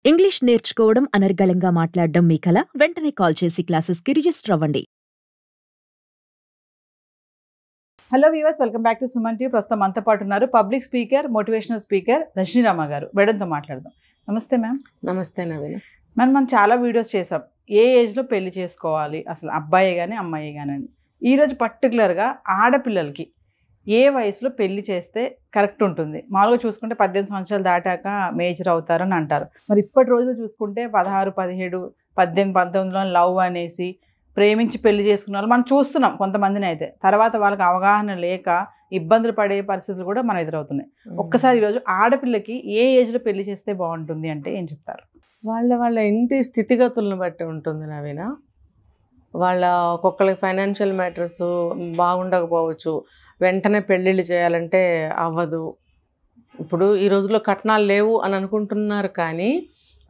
English నేర్చుకోవడం అనర్గళంగా మాట్లాడడం మీ కల? వెంటనే కాల్ చేసి క్లాసెస్‌కి రిజిస్టర్ అవ్వండి. Hello viewers, welcome back to Suman TV. ప్రస్తుతం మనతో పాటు ఉన్నారు పబ్లిక్ స్పీకర్, మోటివేషనల్ స్పీకర్ రజనీరామ గారు. మేడంతో మాట్లాడదాం. నమస్తే మ్యామ్. నమస్తే నవీన. మనం చాలా వీడియోస్ చేసాం, ఏ ఏజ్లో పెళ్లి చేసుకోవాలి, అసలు అబ్బాయి కానీ అమ్మాయి కానీ అని. ఈరోజు పర్టికులర్గా ఆడపిల్లలకి ఏ వయసులో పెళ్లి చేస్తే కరెక్ట్ ఉంటుంది? మామూలుగా చూసుకుంటే 18 సంవత్సరాలు దాటాక మేజర్ అవుతారని అంటారు. మరి ఇప్పటి రోజులు చూసుకుంటే 16, 17, 18, 19లో లవ్ అనేసి ప్రేమించి పెళ్లి చేసుకున్న వాళ్ళు మనం చూస్తున్నాం కొంతమందిని. అయితే తర్వాత వాళ్ళకి అవగాహన లేక ఇబ్బందులు పడే పరిస్థితులు కూడా మనం ఎదురవుతున్నాయి. ఒక్కసారి ఈరోజు ఆడపిల్లకి ఏ ఏజ్లో పెళ్లి చేస్తే బాగుంటుంది అంటే ఏం చెప్తారు? వాళ్ళ ఇంటి స్థితిగతులను బట్టి ఉంటుంది నవీన. వాళ్ళ ఒక్కొక్కరికి ఫైనాన్షియల్ మ్యాటర్స్ బాగుండకపోవచ్చు, వెంటనే పెళ్ళిళ్ళు చేయాలంటే అవ్వదు. ఇప్పుడు ఈ రోజుల్లో కట్నాలు లేవు అని అనుకుంటున్నారు, కానీ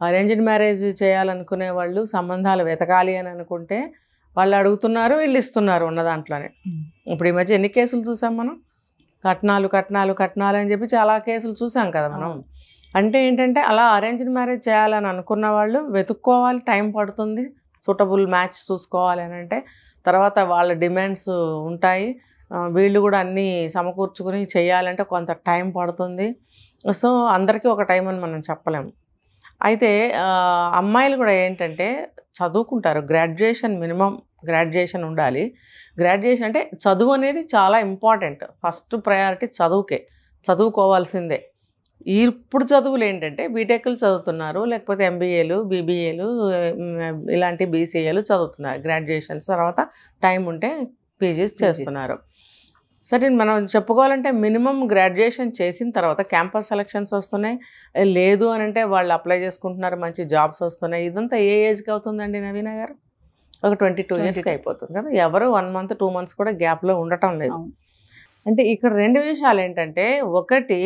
అరేంజ్డ్ మ్యారేజ్ చేయాలనుకునే వాళ్ళు సంబంధాలు వెతకాలి అని అనుకుంటే వాళ్ళు అడుగుతున్నారు, వీళ్ళు ఇస్తున్నారు ఉన్న దాంట్లోనే. ఇప్పుడు ఈ మధ్య ఎన్ని కేసులు చూసాం మనం? కట్నాలు కట్నాలు కట్నాలు అని చెప్పి చాలా కేసులు చూసాం కదా మనం. అంటే ఏంటంటే అలా అరేంజ్డ్ మ్యారేజ్ చేయాలని అనుకున్న వాళ్ళు వెతుక్కోవాలి, టైం పడుతుంది. సూటబుల్ మ్యాచ్ చూసుకోవాలి అని అంటే తర్వాత వాళ్ళ డిమాండ్స్ ఉంటాయి. వీళ్ళు కూడా అన్నీ సమకూర్చుకుని చేయాలంటే కొంత టైం పడుతుంది. సో అందరికీ ఒక టైం అని మనం చెప్పలేము. అయితే అమ్మాయిలు కూడా ఏంటంటే చదువుకుంటారు. గ్రాడ్యుయేషన్, మినిమం గ్రాడ్యుయేషన్ ఉండాలి. గ్రాడ్యుయేషన్ అంటే చదువు అనేది చాలా ఇంపార్టెంట్. ఫస్ట్ ప్రయారిటీ చదువుకే, చదువుకోవాల్సిందే. ఇప్పుడు చదువులు ఏంటంటే బీటెక్లు చదువుతున్నారు, లేకపోతే ఎంబీఏలు, బీబీఏలు, ఇలాంటి బీసీఏలు చదువుతున్నారు. గ్రాడ్యుయేషన్స్ తర్వాత టైం ఉంటే పీజీస్ చేస్తున్నారు. సరే, మనం చెప్పుకోవాలంటే మినిమం గ్రాడ్యుయేషన్ చేసిన తర్వాత క్యాంపస్ సెలక్షన్స్ వస్తున్నాయి. లేదు అని అంటే వాళ్ళు అప్లై చేసుకుంటున్నారు, మంచి జాబ్స్ వస్తున్నాయి. ఇదంతా ఏ ఏజ్కి అవుతుందండి నవీన గారు? ఒక 22 ఇయర్స్కి అయిపోతుంది కదా. ఎవరు 1 month 2 months కూడా గ్యాప్లో ఉండటం లేదు. అంటే ఇక్కడ 2 విషయాలు ఏంటంటే, ఒకటి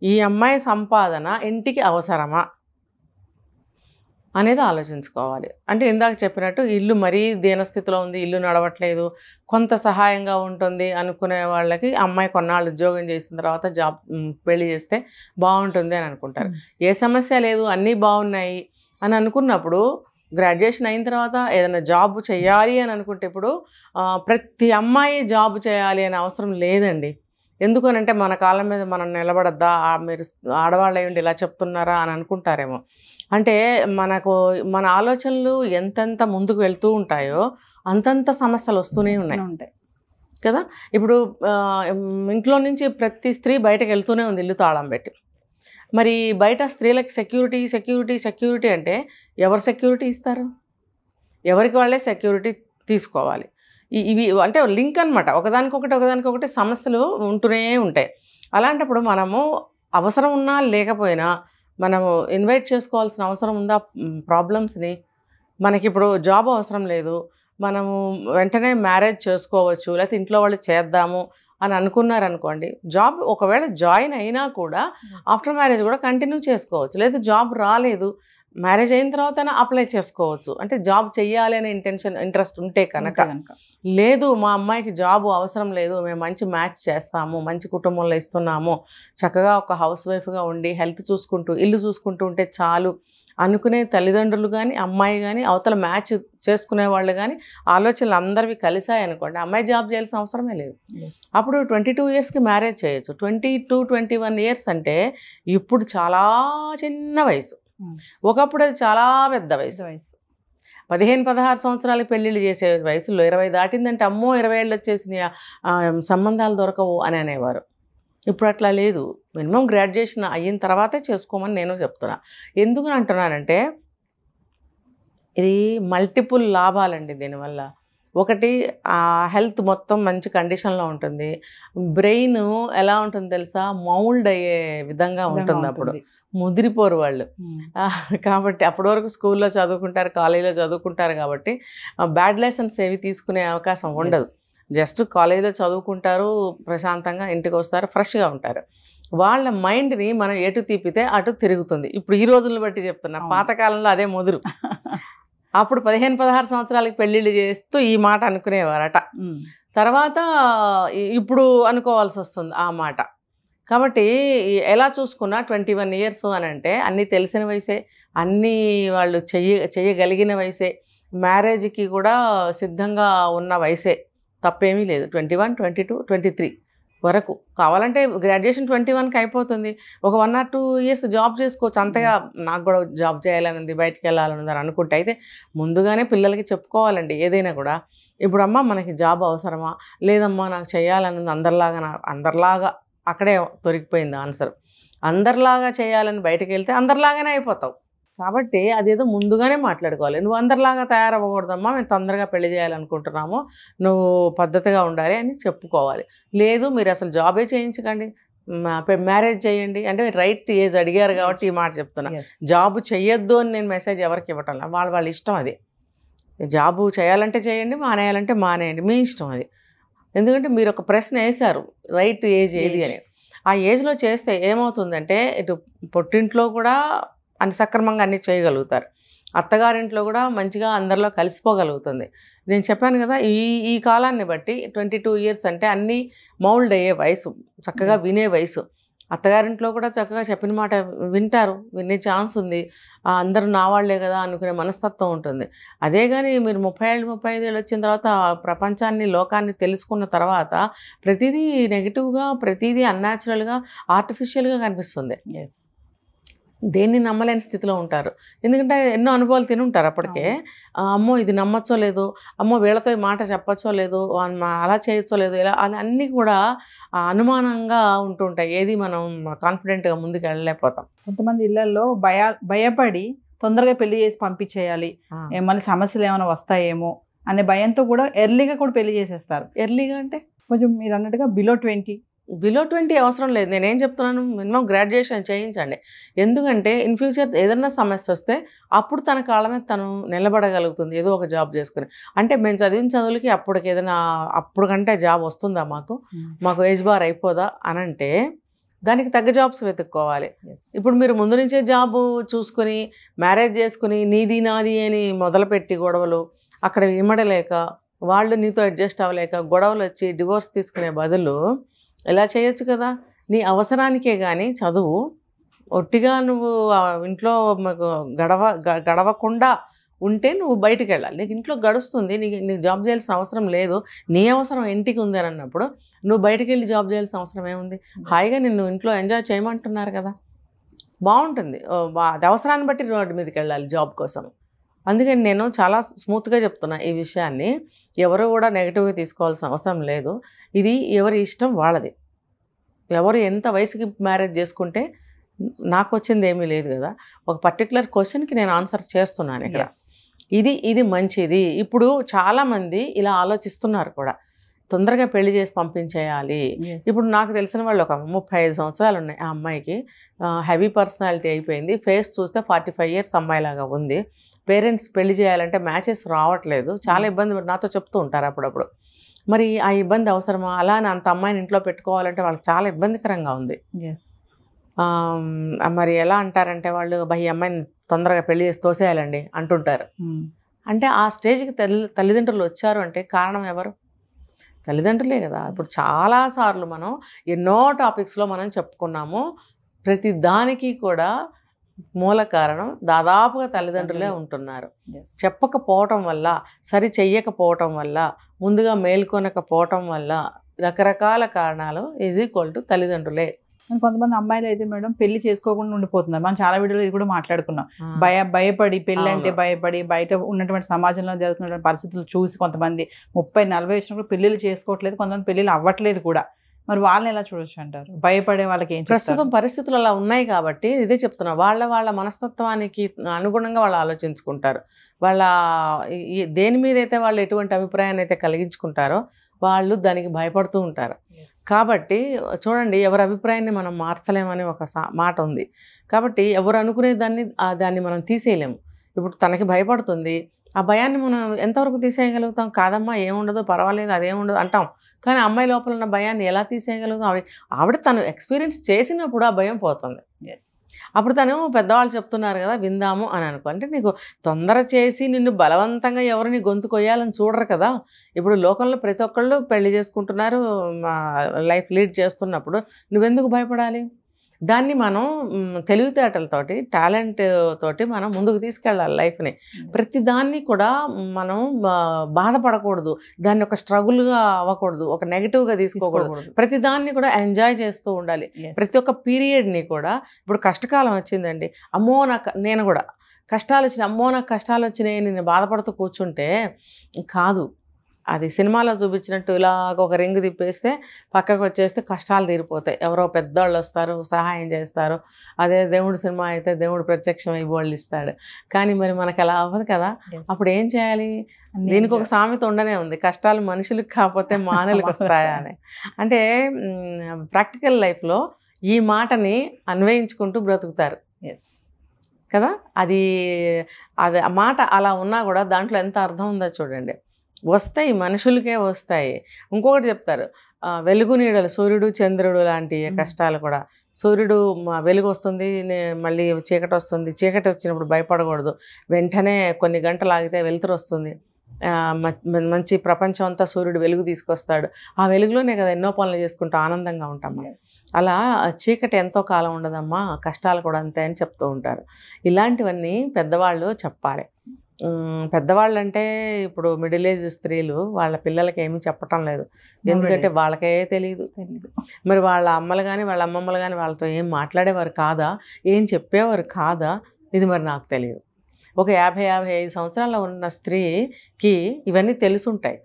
ఈ అమ్మాయి సంపాదన ఇంటికి అవసరమా అనేది ఆలోచించుకోవాలి. అంటే ఇందాక చెప్పినట్టు ఇల్లు మరీ దీనస్థితిలో ఉంది, ఇల్లు నడవట్లేదు, కొంత సహాయంగా ఉంటుంది అనుకునే వాళ్ళకి అమ్మాయి కొన్నాళ్ళు ఉద్యోగం చేసిన తర్వాత జాబ్ పెళ్లి చేస్తే బాగుంటుంది అని అనుకుంటారు. ఏ సమస్య లేదు, అన్నీ బాగున్నాయి అని అనుకున్నప్పుడు గ్రాడ్యుయేషన్ అయిన తర్వాత ఏదైనా జాబ్ చేయాలి అని అనుకుంటే ఇప్పుడు ప్రతి అమ్మాయి జాబ్ చేయాలి అనే అవసరం లేదండి. ఎందుకనంటే మన కాళ్ళ మీద మనం నిలబడద్దా, మీరు ఆడవాళ్ళు అయ్యండి ఇలా చెప్తున్నారా అని అనుకుంటారేమో. అంటే మన ఆలోచనలు ఎంతెంత ముందుకు వెళ్తూ ఉంటాయో అంతంత సమస్యలు వస్తూనే ఉంటాయి కదా. ఇప్పుడు ఇంట్లో నుంచి ప్రతి స్త్రీ బయటకు వెళ్తూనే ఉంది ఇల్లు తాళం పెట్టి. మరి బయట స్త్రీలకు సెక్యూరిటీ సెక్యూరిటీ సెక్యూరిటీ అంటే ఎవరు సెక్యూరిటీ ఇస్తారు? ఎవరికి వాళ్ళే సెక్యూరిటీ తీసుకోవాలి. ఇవి అంటే లింక్ అనమాట. ఒకదానికొకటి సమస్యలు ఉంటూనే ఉంటాయి. అలాంటప్పుడు మనము అవసరం ఉన్నా లేకపోయినా మనము ఇన్వైట్ చేసుకోవాల్సిన అవసరం ఉందా ప్రాబ్లమ్స్ని? మనకి ఇప్పుడు జాబ్ అవసరం లేదు, మనము వెంటనే మ్యారేజ్ చేసుకోవచ్చు, లేకపోతే ఇంట్లో వాళ్ళు చేద్దాము అని అనుకున్నారనుకోండి. జాబ్ ఒకవేళ జాయిన్ అయినా కూడా ఆఫ్టర్ మ్యారేజ్ కూడా కంటిన్యూ చేసుకోవచ్చు. లేదు జాబ్ రాలేదు, మ్యారేజ్ అయిన తర్వాత అప్లై చేసుకోవచ్చు. అంటే జాబ్ చెయ్యాలి అనే ఇంట్రెస్ట్ ఉంటే కనుక. లేదు మా అమ్మాయికి జాబ్ అవసరం లేదు, మేము మంచి మ్యాచ్ చేస్తాము, మంచి కుటుంబంలో ఇస్తున్నాము, చక్కగా ఒక హౌస్ వైఫ్గా ఉండి హెల్త్ చూసుకుంటూ ఇల్లు చూసుకుంటూ ఉంటే చాలు అనుకునే తల్లిదండ్రులు కానీ అమ్మాయి కానీ అవతల మ్యాచ్ చేసుకునే వాళ్ళు కానీ ఆలోచనలు అందరివి కలిసాయి అనుకోండి, అమ్మాయి జాబ్ చేయాల్సిన అవసరమే లేదు. అప్పుడు 22 ఇయర్స్కి మ్యారేజ్ చేయొచ్చు. 22, 21 ఇయర్స్ అంటే ఇప్పుడు చాలా చిన్న వయసు. ఒకప్పుడు అది చాలా పెద్ద వయసు. 15, 16 సంవత్సరాలకి పెళ్ళిళ్ళు చేసే వయసులో 20 దాటిందంటే అమ్మో 20 ఏళ్ళు వచ్చేసిన సంబంధాలు దొరకవు అని అనేవారు. ఇప్పుడు అట్లా లేదు. మినిమం గ్రాడ్యుయేషన్ అయిన తర్వాతే చేసుకోమని నేను చెప్తున్నా. ఎందుకు అంటున్నానంటే ఇది మల్టిపుల్ లాభాలండి దీనివల్ల. ఒకటి హెల్త్ మొత్తం మంచి కండిషన్లో ఉంటుంది. బ్రెయిన్ ఎలా ఉంటుంది తెలుసా, మౌల్డ్ అయ్యే విధంగా ఉంటుంది. అప్పుడు ముదిరిపోరు వాళ్ళు. కాబట్టి అప్పటి వరకు స్కూల్లో చదువుకుంటారు, కాలేజీలో చదువుకుంటారు, కాబట్టి బ్యాడ్ లెసన్స్ ఏవి తీసుకునే అవకాశం ఉండదు. జస్ట్ కాలేజీలో చదువుకుంటారు, ప్రశాంతంగా ఇంటికి వస్తారు, ఫ్రెష్గా ఉంటారు. వాళ్ళ మైండ్ని మనం ఎటు తిప్పితే అటు తిరుగుతుంది. ఇప్పుడు ఈ రోజులను బట్టి చెప్తున్నా, పాతకాలంలో అదే ముదురు. అప్పుడు 15, 16 సంవత్సరాలకి పెళ్ళిళ్ళు చేస్తూ ఈ మాట అనుకునేవారట. తర్వాత ఇప్పుడు అనుకోవాల్సి వస్తుంది ఆ మాట. కాబట్టి ఎలా చూసుకున్నా 21 ఇయర్స్ అని అంటే అన్నీ తెలిసిన వయసే. అన్నీ వాళ్ళు చెయ్యగలిగిన వయసే, మ్యారేజ్కి కూడా సిద్ధంగా ఉన్న వయసే, తప్పేమీ లేదు. 21, 22, 23 వరకు కావాలంటే గ్రాడ్యుయేషన్ 21కి అయిపోతుంది. ఒక 1 or 2 years జాబ్ చేసుకోవచ్చు. అంతగా నాకు కూడా జాబ్ చేయాలని ఉంది, బయటికి వెళ్ళాలని ఉంది అని అనుకుంటే అయితే ముందుగానే పిల్లలకి చెప్పుకోవాలండి ఏదైనా కూడా. ఇప్పుడు అమ్మ మనకి జాబ్ అవసరమా, లేదమ్మా నాకు చేయాలని ఉంది, అందరిలాగా అక్కడే దొరికిపోయింది ఆన్సర్. అందరిలాగా చేయాలని బయటకు వెళ్తే అందరిలాగానే అయిపోతావు. కాబట్టి అదేదో ముందుగానే మాట్లాడుకోవాలి. నువ్వు అందరిలాగా తయారవ్వకూడదమ్మా, మేము తొందరగా పెళ్లి చేయాలనుకుంటున్నాము, నువ్వు పద్ధతిగా ఉండాలి అని చెప్పుకోవాలి. లేదు మీరు అసలు జాబే చేయించకండి, మ్యారేజ్ చేయండి అంటే రైట్ ఏజ్ అడిగారు కాబట్టి ఈ మాట చెప్తున్నా. జాబ్ చెయ్యొద్దు అని నేను మెసేజ్ ఎవరికి ఇవ్వటం లేదు, వాళ్ళ ఇష్టం అది. జాబు చేయాలంటే చేయండి, మానేయాలంటే మానేయండి, మీ ఇష్టం అది. ఎందుకంటే మీరు ఒక ప్రశ్న వేశారు, రైట్ ఏజ్ ఏది అని. ఆ ఏజ్లో చేస్తే ఏమవుతుందంటే ఇటు పుట్టింట్లో కూడా సక్రమంగా అన్నీ చేయగలుగుతారు, అత్తగారింట్లో కూడా మంచిగా అందరిలో కలిసిపోగలుగుతుంది. నేను చెప్పాను కదా, ఈ కాలాన్ని బట్టి 22 years అంటే అన్నీ మౌల్డ్ అయ్యే వయసు, చక్కగా వినే వయసు. అత్తగారింట్లో కూడా చక్కగా చెప్పిన మాట వింటారు, వినే ఛాన్స్ ఉంది. అందరూ నా వాళ్లే కదా అనుకునే మనస్తత్వం ఉంటుంది. అదే కానీ మీరు 30 ఏళ్ళు 35 ఏళ్ళు వచ్చిన తర్వాత ప్రపంచాన్ని లోకాన్ని తెలుసుకున్న తర్వాత ప్రతిదీ నెగిటివ్గా, ప్రతిదీ అన్యాచురల్గా, ఆర్టిఫిషియల్గా కనిపిస్తుంది. దేన్ని నమ్మలేని స్థితిలో ఉంటారు. ఎందుకంటే ఎన్నో అనుభవాలు తిని ఉంటారు అప్పటికే. అమ్మో ఇది నమ్మచ్చో లేదో, అమ్మో వీళ్ళతో ఈ మాట చెప్పచ్చో లేదో, అలా చేయొచ్చో లేదో, ఇలా అన్నీ కూడా అనుమానంగా ఉంటుంటాయి. ఏది మనం కాన్ఫిడెంట్గా ముందుకు వెళ్ళలేకపోతాం. కొంతమంది ఇళ్లలో భయపడి తొందరగా పెళ్లి చేసి పంపించేయాలి, మళ్ళీ సమస్యలు ఏమైనా వస్తాయేమో అనే భయంతో కూడా ఎర్లీగా కూడా పెళ్లి చేసేస్తారు. ఎర్లీగా అంటే కొంచెం మీరు అన్నట్టుగా బిలో 20 అవసరం లేదు. నేనేం చెప్తున్నాను, మినిమం గ్రాడ్యుయేషన్ చేయించండి. ఎందుకంటే ఇన్ ఫ్యూచర్ ఏదన్నా సమస్య వస్తే అప్పుడు తన కాళ్ళ మీద తను నిలబడగలుగుతుంది, ఏదో ఒక జాబ్ చేసుకుని. అంటే మేము చదివిన చదువులకి అప్పటికి ఏదైనా అప్పుడు కంటే జాబ్ వస్తుందా, మాకు ఏజ్ బార్ అయిపోదా అని అంటే దానికి తగ్గ జాబ్స్ వెతుక్కోవాలి. ఇప్పుడు మీరు ముందు నుంచే జాబు చూసుకుని మ్యారేజ్ చేసుకుని నీది నాది అని మొదలుపెట్టి గొడవలు, అక్కడ ఇమ్మడలేక వాళ్ళు నీతో అడ్జస్ట్ అవ్వలేక గొడవలు వచ్చి డివోర్స్ తీసుకునే బదులు ఇలా చేయొచ్చు కదా. నీ అవసరానికే కానీ చదువు, ఒట్టిగా నువ్వు ఇంట్లో గడవకుండా ఉంటే నువ్వు బయటికి వెళ్ళాలి. నీకు ఇంట్లో గడుస్తుంది, నీకు జాబ్ చేయాల్సిన అవసరం లేదు, నీ అవసరం ఇంటికి ఉంది అని అన్నప్పుడు నువ్వు బయటికి వెళ్ళి జాబ్ చేయాల్సిన అవసరం ఏముంది? హాయిగా నిన్ను ఇంట్లో ఎంజాయ్ చేయమంటున్నారు కదా, బాగుంటుంది. అది అవసరాన్ని బట్టి రోడ్డు మీదకి వెళ్ళాలి జాబ్ కోసం. అందుకని నేను చాలా స్మూత్గా చెప్తున్నా ఈ విషయాన్ని. ఎవరు కూడా నెగిటివ్గా తీసుకోవాల్సిన అవసరం లేదు. ఇది ఎవరి ఇష్టం వాళ్ళది. ఎవరు ఎంత వయసుకి మ్యారేజ్ చేసుకుంటే నాకు వచ్చింది ఏమీ లేదు కదా. ఒక పర్టికులర్ క్వశ్చన్కి నేను ఆన్సర్ చేస్తున్నాను ఇక్కడ. ఇది మంచిది. ఇప్పుడు చాలామంది ఇలా ఆలోచిస్తున్నారు కూడా, తొందరగా పెళ్లి చేసి పంపించేయాలి. ఇప్పుడు నాకు తెలిసిన వాళ్ళు ఒక 35 సంవత్సరాలు ఉన్నాయి ఆ అమ్మాయికి, హెవీ పర్సనాలిటీ అయిపోయింది, ఫేస్ చూస్తే 45 years అమ్మాయిలాగా ఉంది. పేరెంట్స్ పెళ్లి చేయాలంటే మ్యాచెస్ రావట్లేదు, చాలా ఇబ్బంది నాతో చెప్తూ ఉంటారు అప్పుడప్పుడు. మరి ఆ ఇబ్బంది అవసరమా? అలా అంత అమ్మాయిని ఇంట్లో పెట్టుకోవాలంటే వాళ్ళకి చాలా ఇబ్బందికరంగా ఉంది. మరి ఎలా అంటారంటే వాళ్ళు, ఈ అమ్మాయిని తొందరగా పెళ్లి చేసి తోసేయాలండి అంటుంటారు. అంటే ఆ స్టేజ్కి తల్లిదండ్రులు వచ్చారు అంటే కారణం ఎవరు? తల్లిదండ్రులే కదా. ఇప్పుడు చాలాసార్లు మనం ఎన్నో టాపిక్స్లో మనం చెప్పుకున్నాము, ప్రతి దానికి కూడా మూల కారణం దాదాపుగా తల్లిదండ్రులే ఉంటున్నారు. చెప్పకపోవటం వల్ల, సరి చెయ్యకపోవటం వల్ల, ముందుగా మేల్కొనకపోవటం వల్ల, రకరకాల కారణాలు = తల్లిదండ్రులే. కొంతమంది అమ్మాయిలు అయితే మేడం పెళ్లి చేసుకోకుండా ఉండిపోతున్నారు. మనం చాలా వీడియోలో ఇది కూడా మాట్లాడుకున్నాం. భయపడి పెళ్లి అంటే భయపడి బయట ఉన్నటువంటి సమాజంలో జరుగుతున్నటువంటి పరిస్థితులు చూసి కొంతమంది 30-40 వచ్చినప్పుడు పెళ్లిళ్ళు చేసుకోవట్లేదు, కొంతమంది పెళ్లిళ్ళు అవ్వట్లేదు కూడా. మరి వాళ్ళని ఎలా చూడొచ్చు అంటారు? భయపడే వాళ్ళకి ఏం ప్రస్తుతం పరిస్థితులు అలా ఉన్నాయి కాబట్టి ఇదే చెప్తున్నా. వాళ్ళ మనస్తత్వానికి అనుగుణంగా వాళ్ళు ఆలోచించుకుంటారు. వాళ్ళ దేని మీద అయితే వాళ్ళు ఎటువంటి అభిప్రాయాన్ని అయితే కలిగించుకుంటారో వాళ్ళు దానికి భయపడుతూ ఉంటారు. కాబట్టి చూడండి, ఎవరి అభిప్రాయాన్ని మనం మార్చలేమని ఒక మాట ఉంది. కాబట్టి ఎవరు అనుకునే దాన్ని మనం తీసేయలేము. ఇప్పుడు తనకి భయపడుతుంది, ఆ భయాన్ని మనం ఎంతవరకు తీసేయగలుగుతాం? కాదమ్మా ఏముండదు, పర్వాలేదు, అదేముండదు అంటాం. కానీ అమ్మాయి లోపల ఉన్న భయాన్ని ఎలా తీసేయగలుగుతాం? ఆవిడ తను ఎక్స్పీరియన్స్ చేసినప్పుడు ఆ భయం పోతుంది. అప్పుడు తను పెద్దవాళ్ళు చెప్తున్నారు కదా విందాము అని అనుకో. అంటే నీకు తొందర చేసి నిన్ను బలవంతంగా ఎవరు నీ గొంతు కొయ్యాలని చూడరు కదా. ఇప్పుడు లోకంలో ప్రతి ఒక్కళ్ళు పెళ్లి చేసుకుంటున్నారు, లైఫ్ లీడ్ చేస్తున్నప్పుడు నువ్వెందుకు భయపడాలి? దాన్ని మనం తెలివితేటలతోటి టాలెంట్ తోటి మనం ముందుకు తీసుకెళ్ళాలి లైఫ్ని. ప్రతి దాన్ని కూడా మనం బాధపడకూడదు, దాన్ని ఒక స్ట్రగుల్గా అవ్వకూడదు, ఒక నెగిటివ్గా తీసుకోకూడదు. ప్రతి దాన్ని కూడా ఎంజాయ్ చేస్తూ ఉండాలి. ప్రతి ఒక్క పీరియడ్ని కూడా, ఇప్పుడు కష్టకాలం వచ్చిందండి, అమ్మో నేను కూడా కష్టాలు వచ్చినాయి, అమ్మో నాకు కష్టాలు వచ్చినాయి నేను బాధపడుతూ కూర్చుంటే కాదు. అది సినిమాలో చూపించినట్టు ఇలాగ ఒక రింగ్ తిప్పేస్తే పక్కకు వచ్చేస్తే కష్టాలు తీరిపోతాయి. ఎవరో పెద్దవాళ్ళు వస్తారు, సహాయం చేస్తారు. అదే దేవుడు సినిమా అయితే దేవుడు ప్రత్యక్షమై బోళ్ళు ఇస్తాడు. కానీ మరి మనకు అలా అవ్వదు కదా. అప్పుడు ఏం చేయాలి? దీనికి ఒక సామెత ఉండనే ఉంది, కష్టాలు మనుషులకు కాకపోతే మానవులకు వస్తాయా అని. అంటే ప్రాక్టికల్ లైఫ్లో ఈ మాటని అన్వయించుకుంటూ బ్రతుకుతారు కదా. అది ఆ మాట అలా ఉన్నా కూడా దాంట్లో ఎంత అర్థం ఉందో చూడండి. వస్తాయి, మనుషులకే వస్తాయి. ఇంకొకటి చెప్తారు, వెలుగు నీడలు, సూర్యుడు చంద్రుడు లాంటి కష్టాలు కూడా. సూర్యుడు వెలుగు వస్తుంది, మళ్ళీ చీకటి వస్తుంది. చీకటి వచ్చినప్పుడు భయపడకూడదు, వెంటనే కొన్ని గంటలు ఆగితే వెలుతురు వస్తుంది. మంచి ప్రపంచం అంతా సూర్యుడు వెలుగు తీసుకొస్తాడు. ఆ వెలుగులోనే కదా ఎన్నో పనులు చేసుకుంటూ ఆనందంగా ఉంటాం. అలా చీకటి ఎంతో కాలం ఉండదమ్మా, కష్టాలు కూడా అంతే అని చెప్తూ ఉంటారు. ఇలాంటివన్నీ పెద్దవాళ్ళు చెప్పాలి. పెద్దవాళ్ళు అంటే ఇప్పుడు మిడిల్ ఏజ్ స్త్రీలు వాళ్ళ పిల్లలకి ఏమీ చెప్పటం లేదు, ఎందుకంటే వాళ్ళకే తెలియదు. మరి వాళ్ళ అమ్మలు కానీ వాళ్ళ అమ్మమ్మలు కానీ వాళ్ళతో ఏం మాట్లాడేవారు కాదా, ఏం చెప్పేవారు కాదా, ఇది మరి నాకు తెలియదు. ఒక 50-55 సంవత్సరాల ఉన్న స్త్రీకి ఇవన్నీ తెలుసుంటాయి.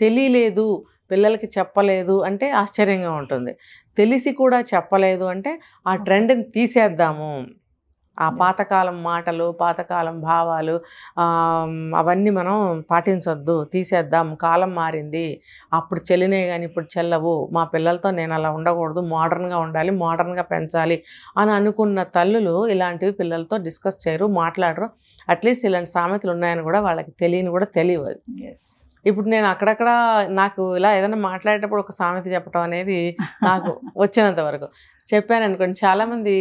తెలియలేదు, పిల్లలకి చెప్పలేదు అంటే ఆశ్చర్యంగా ఉంటుంది. తెలిసి కూడా చెప్పలేదు అంటే ఆ ట్రెండ్ని తీసేద్దాము, ఆ పాతకాలం మాటలు, పాతకాలం భావాలు అవన్నీ మనం పాటించొద్దు, తీసేద్దాం, కాలం మారింది, అప్పుడు చెల్లినే కానీ ఇప్పుడు చెల్లవు, మా పిల్లలతో నేను అలా ఉండకూడదు, మోడర్న్గా ఉండాలి, మోడర్న్గా పెంచాలి అని అనుకున్న తల్లులు ఇలాంటివి పిల్లలతో డిస్కస్ చేయరు, మాట్లాడరు. అట్లీస్ట్ ఇలాంటి సామెతలు ఉన్నాయని కూడా వాళ్ళకి తెలియని కూడా తెలియదు. ఇప్పుడు నేను అక్కడక్కడ నాకు ఇలా ఏదైనా మాట్లాడేటప్పుడు ఒక సామెత చెప్పడం అనేది నాకు వచ్చినంత వరకు చెప్పాను అనుకోండి, చాలామంది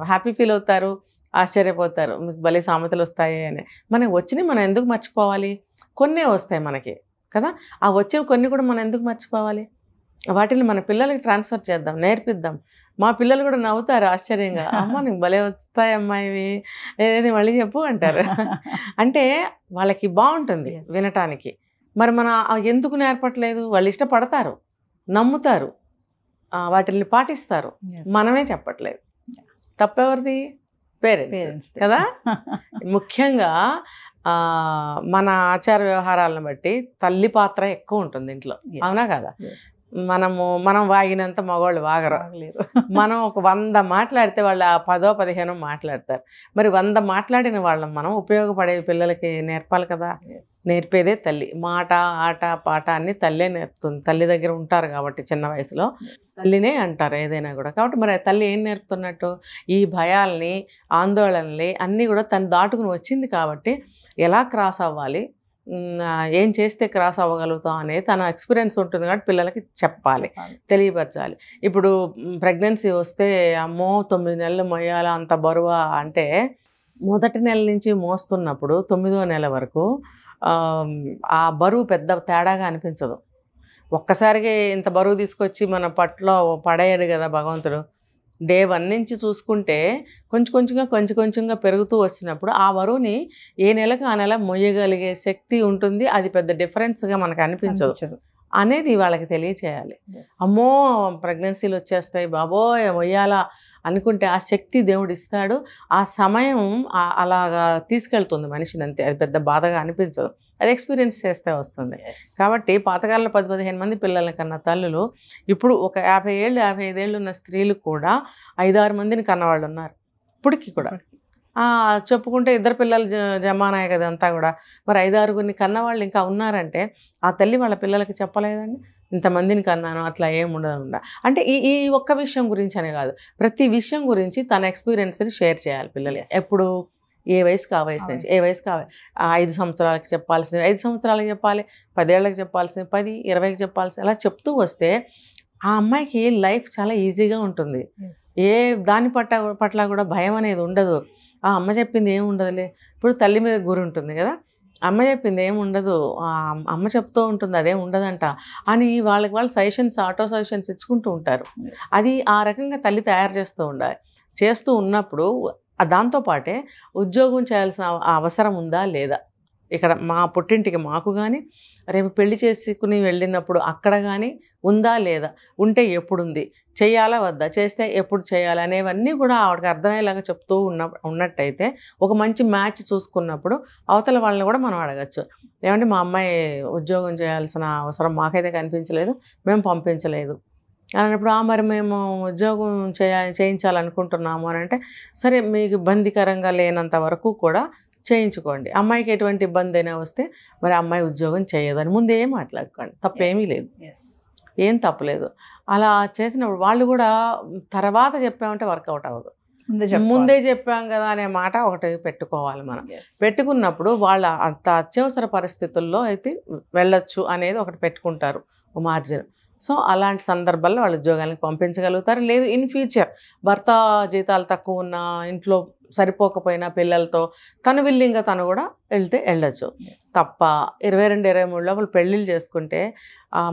హ్యాపీ ఫీల్ అవుతారు, ఆశ్చర్యపోతారు, మీకు భలే సామెతలు వస్తాయి అని. మనకి వచ్చినవి మనం ఎందుకు మర్చిపోవాలి? కొన్నే వస్తాయి మనకి కదా, ఆ వచ్చిన కొన్ని కూడా మనం ఎందుకు మర్చిపోవాలి? వాటిని మన పిల్లలకి ట్రాన్స్ఫర్ చేద్దాం, నేర్పిద్దాం. మా పిల్లలు కూడా నవ్వుతారు ఆశ్చర్యంగా, అమ్మ నీకు భలే వస్తాయి అమ్మాయివి, ఏదైనా మళ్ళీ చెప్పు అంటారు. అంటే వాళ్ళకి బాగుంటుంది వినటానికి. మరి మన ఎందుకు నేర్పట్లేదు? వాళ్ళు ఇష్టపడతారు, నమ్ముతారు, వాటిని పాటిస్తారు, మనమే చెప్పట్లేదు. తప్పెవరిది? పేరెంట్స్ కదా. ముఖ్యంగా మన ఆచార వ్యవహారాలను బట్టి తల్లి పాత్ర ఎక్కువ ఉంటుంది ఇంట్లో, అవునా కదా. మనం వాగినంత మగవాళ్ళు వాగరు. మనం ఒక 100 మాట్లాడితే వాళ్ళు 10-15 మాట్లాడతారు. మరి 100 మాట్లాడిన వాళ్ళం మనం ఉపయోగపడే పిల్లలకి నేర్పాలి కదా. నేర్పేదే తల్లి. మాట, ఆట, పాట అన్ని తల్లే నేర్పుతుంది. తల్లి దగ్గర ఉంటారు కాబట్టి చిన్న వయసులో తల్లినే అంటారు ఏదైనా కూడా. కాబట్టి మరి తల్లి ఏం నేర్పుతున్నట్టు? ఈ భయాల్ని, ఆందోళనల్ని అన్నీ కూడా తను దాటుకుని వచ్చింది కాబట్టి ఎలా క్రాస్ అవ్వాలి, ఏం చేస్తే క్రాస్ అవ్వగలుగుతాం అనేది తన ఎక్స్పీరియన్స్ ఉంటుంది కాబట్టి పిల్లలకి చెప్పాలి, తెలియపరచాలి. ఇప్పుడు ప్రెగ్నెన్సీ వస్తే అమ్మో 9 నెలలు మొయ్యాలా అంత బరువా అంటే, మొదటి నెల నుంచి మోస్తున్నప్పుడు 9వ నెల వరకు ఆ బరువు పెద్ద తేడాగా అనిపించదు. ఒక్కసారిగా ఇంత బరువు తీసుకొచ్చి మన పట్లో పడేయడు కదా భగవంతుడు. డే 1 నుంచి చూసుకుంటే కొంచెం కొంచెంగా పెరుగుతూ వచ్చినప్పుడు ఆ బరువుని ఏ నెలకు ఆ నెల మొయ్యగలిగే శక్తి ఉంటుంది. అది పెద్ద డిఫరెన్స్గా మనకు అనిపించదు అనేది వాళ్ళకి తెలియచేయాలి. అమ్మో ప్రెగ్నెన్సీలు వచ్చేస్తాయి బాబోయ్ మొయ్యాలా అనుకుంటే ఆ శక్తి దేవుడు ఇస్తాడు. ఆ సమయం అలాగా తీసుకెళ్తుంది మనిషిని, అంతే. అది పెద్ద బాధగా అనిపించదు, అది ఎక్స్పీరియన్స్ చేస్తే వస్తుంది. కాబట్టి పాతకాలంలో 10-15 మంది పిల్లల కన్నా తల్లులు ఇప్పుడు ఒక 50 ఏళ్ళు 55 ఏళ్ళు ఉన్న స్త్రీలు కూడా 5-6 మందిని కన్నవాళ్ళు ఉన్నారు ఇప్పటికీ కూడా. చెప్పుకుంటే 2 పిల్లలు జమానాయి కదా అంతా కూడా. మరి 5-6 కన్నవాళ్ళు ఇంకా ఉన్నారంటే ఆ తల్లి వాళ్ళ పిల్లలకి చెప్పలేదండి, ఇంతమందిని కన్నాను అట్లా ఏముండదు. అంటే ఈ ఒక్క విషయం గురించి అనే కాదు, ప్రతి విషయం గురించి తన ఎక్స్పీరియన్స్ని షేర్ చేయాలి పిల్లలు. ఎప్పుడు? ఏ వయసుకి ఆ వయసు నుంచి. ఏ వయసు కావాలి? 5 సంవత్సరాలకి చెప్పాల్సినవి 5 సంవత్సరాలకి చెప్పాలి, 10 ఏళ్ళకి చెప్పాల్సినవి 10, 20కి చెప్పాల్సి, అలా చెప్తూ వస్తే ఆ అమ్మాయికి లైఫ్ చాలా ఈజీగా ఉంటుంది. ఏ దాని పట్ల కూడా భయం అనేది ఉండదు. ఆ అమ్మ చెప్పింది ఏమి ఉండదులే. ఇప్పుడు తల్లి మీద గురి ఉంటుంది కదా, అమ్మ చెప్పింది ఏమి ఉండదు, అమ్మ చెప్తూ ఉంటుంది అదేం ఉండదంట అని వాళ్ళకి వాళ్ళు సజెషన్స్, ఆటో సజెషన్స్ ఇచ్చుకుంటూ ఉంటారు. అది ఆ రకంగా తల్లి తయారు చేస్తూ ఉండాలి. చేస్తూ ఉన్నప్పుడు దాంతోపాటే ఉద్యోగం చేయాల్సిన అవసరం ఉందా లేదా, ఇక్కడ మా పుట్టింటికి మాకు కానీ రేపు పెళ్లి చేసుకుని వెళ్ళినప్పుడు అక్కడ కానీ ఉందా లేదా, ఉంటే ఎప్పుడుంది, చేయాలా వద్దా, చేస్తే ఎప్పుడు చేయాలి అనేవన్నీ కూడా ఆవిడకి అర్థమయ్యేలాగా చెప్తూ ఉన్నట్టయితే ఒక మంచి మ్యాచ్ చూసుకున్నప్పుడు అవతల వాళ్ళని కూడా మనం అడగచ్చు, ఏమంటే మా అమ్మాయి ఉద్యోగం చేయాల్సిన అవసరం మాకైతే కనిపించలేదు, మేము పంపించలేదు అన్నప్పుడు మరి మేము ఉద్యోగం చేయించాలనుకుంటున్నాము అని అంటే, సరే మీకు ఇబ్బందికరంగా లేనంత వరకు కూడా చేయించుకోండి, అమ్మాయికి ఎటువంటి ఇబ్బంది అయినా వస్తే మరి అమ్మాయి ఉద్యోగం చేయదని ముందే మాట్లాడుకోండి, తప్పేమీ లేదు, ఏం తప్పలేదు. అలా చేసినప్పుడు వాళ్ళు కూడా తర్వాత చెప్పామంటే వర్కౌట్ అవ్వదు, ముందే చెప్పాం కదా అనే మాట ఒకటి పెట్టుకోవాలి మనం. పెట్టుకున్నప్పుడు వాళ్ళ అంత అత్యవసర పరిస్థితుల్లో అయితే వెళ్ళొచ్చు అనేది ఒకటి పెట్టుకుంటారు మార్జిన్. సో అలాంటి సందర్భాల్లో వాళ్ళు ఉద్యోగానికి పంపించగలుగుతారు. లేదు ఇన్ ఫ్యూచర్ భర్త జీతాలు తక్కువ ఉన్న, ఇంట్లో సరిపోకపోయినా పిల్లలతో తను విల్లింగ్గా తను కూడా వెళ్ళొచ్చు తప్ప 22-23 లోపల పెళ్ళిళ్ళు చేసుకుంటే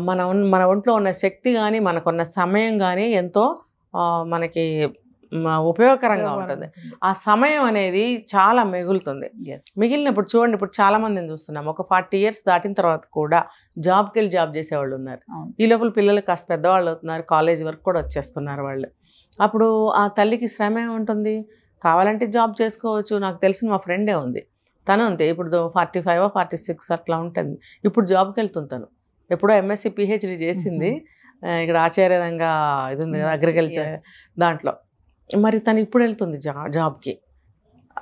మన ఒంట్లో ఉన్న శక్తి కానీ మనకున్న సమయం కానీ ఎంతో మనకి ఉపయోగకరంగా ఉంటుంది. ఆ సమయం అనేది చాలా మిగులుతుంది. మిగిలినప్పుడు చూడండి, ఇప్పుడు చాలా మందిని చూస్తున్నాం, ఒక 40 years దాటిన తర్వాత కూడా జాబ్కి వెళ్ళి జాబ్ చేసేవాళ్ళు ఉన్నారు. ఈ లోపల పిల్లలు కాస్త పెద్దవాళ్ళు అవుతున్నారు, కాలేజ్ వరకు కూడా వచ్చేస్తున్నారు వాళ్ళు. అప్పుడు ఆ తల్లికి శ్రమ ఏముంటుంది, కావాలంటే జాబ్ చేసుకోవచ్చు. నాకు తెలిసిన మా ఫ్రెండే ఉంది, తను అంతే, ఇప్పుడు 45 or 46 అట్లా ఉంటుంది, ఇప్పుడు జాబ్కి వెళ్తుంది. తను ఎప్పుడో MSc PhD చేసింది, ఇక్కడ ఆచార్యంగా ఇది ఉంది కదా అగ్రికల్చర్ దాంట్లో, మరి తను ఇప్పుడు వెళ్తుంది జాబ్కి.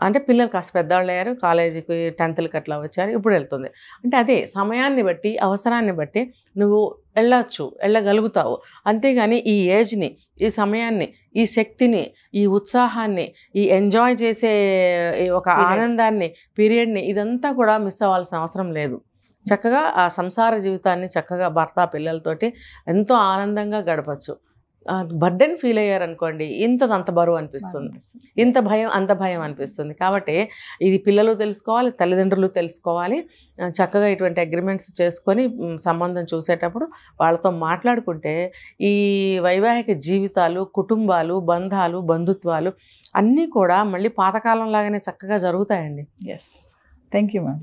అంటే పిల్లలు కాస్త పెద్దవాళ్ళు అయ్యారు, కాలేజీకి 10th అట్లా వచ్చారు, ఇప్పుడు వెళ్తుంది. అంటే అదే సమయాన్ని బట్టి అవసరాన్ని బట్టి నువ్వు వెళ్ళగలుగుతావు. అంతేగాని ఈ ఏజ్ని, ఈ సమయాన్ని, ఈ శక్తిని, ఈ ఉత్సాహాన్ని, ఈ ఎంజాయ్ చేసే ఒక ఆనందాన్ని, పీరియడ్ని ఇదంతా కూడా మిస్ అవ్వాల్సిన అవసరం లేదు. చక్కగా ఆ సంసార జీవితాన్ని చక్కగా భర్త పిల్లలతోటి ఎంతో ఆనందంగా గడపచ్చు. బర్డెన్ ఫీల్ అయ్యారనుకోండి, ఇంత బరువు అనిపిస్తుంది, ఇంత భయం అంత భయం అనిపిస్తుంది. కాబట్టి ఇది పిల్లలు తెలుసుకోవాలి, తల్లిదండ్రులు తెలుసుకోవాలి. చక్కగా ఇటువంటి అగ్రిమెంట్స్ చేసుకొని సంబంధం చూసేటప్పుడు వాళ్ళతో మాట్లాడుకుంటే ఈ వైవాహిక జీవితాలు, కుటుంబాలు, బంధాలు, బంధుత్వాలు అన్నీ కూడా మళ్ళీ పాతకాలం లాగానే చక్కగా జరుగుతాయండి. Thank you ma'am.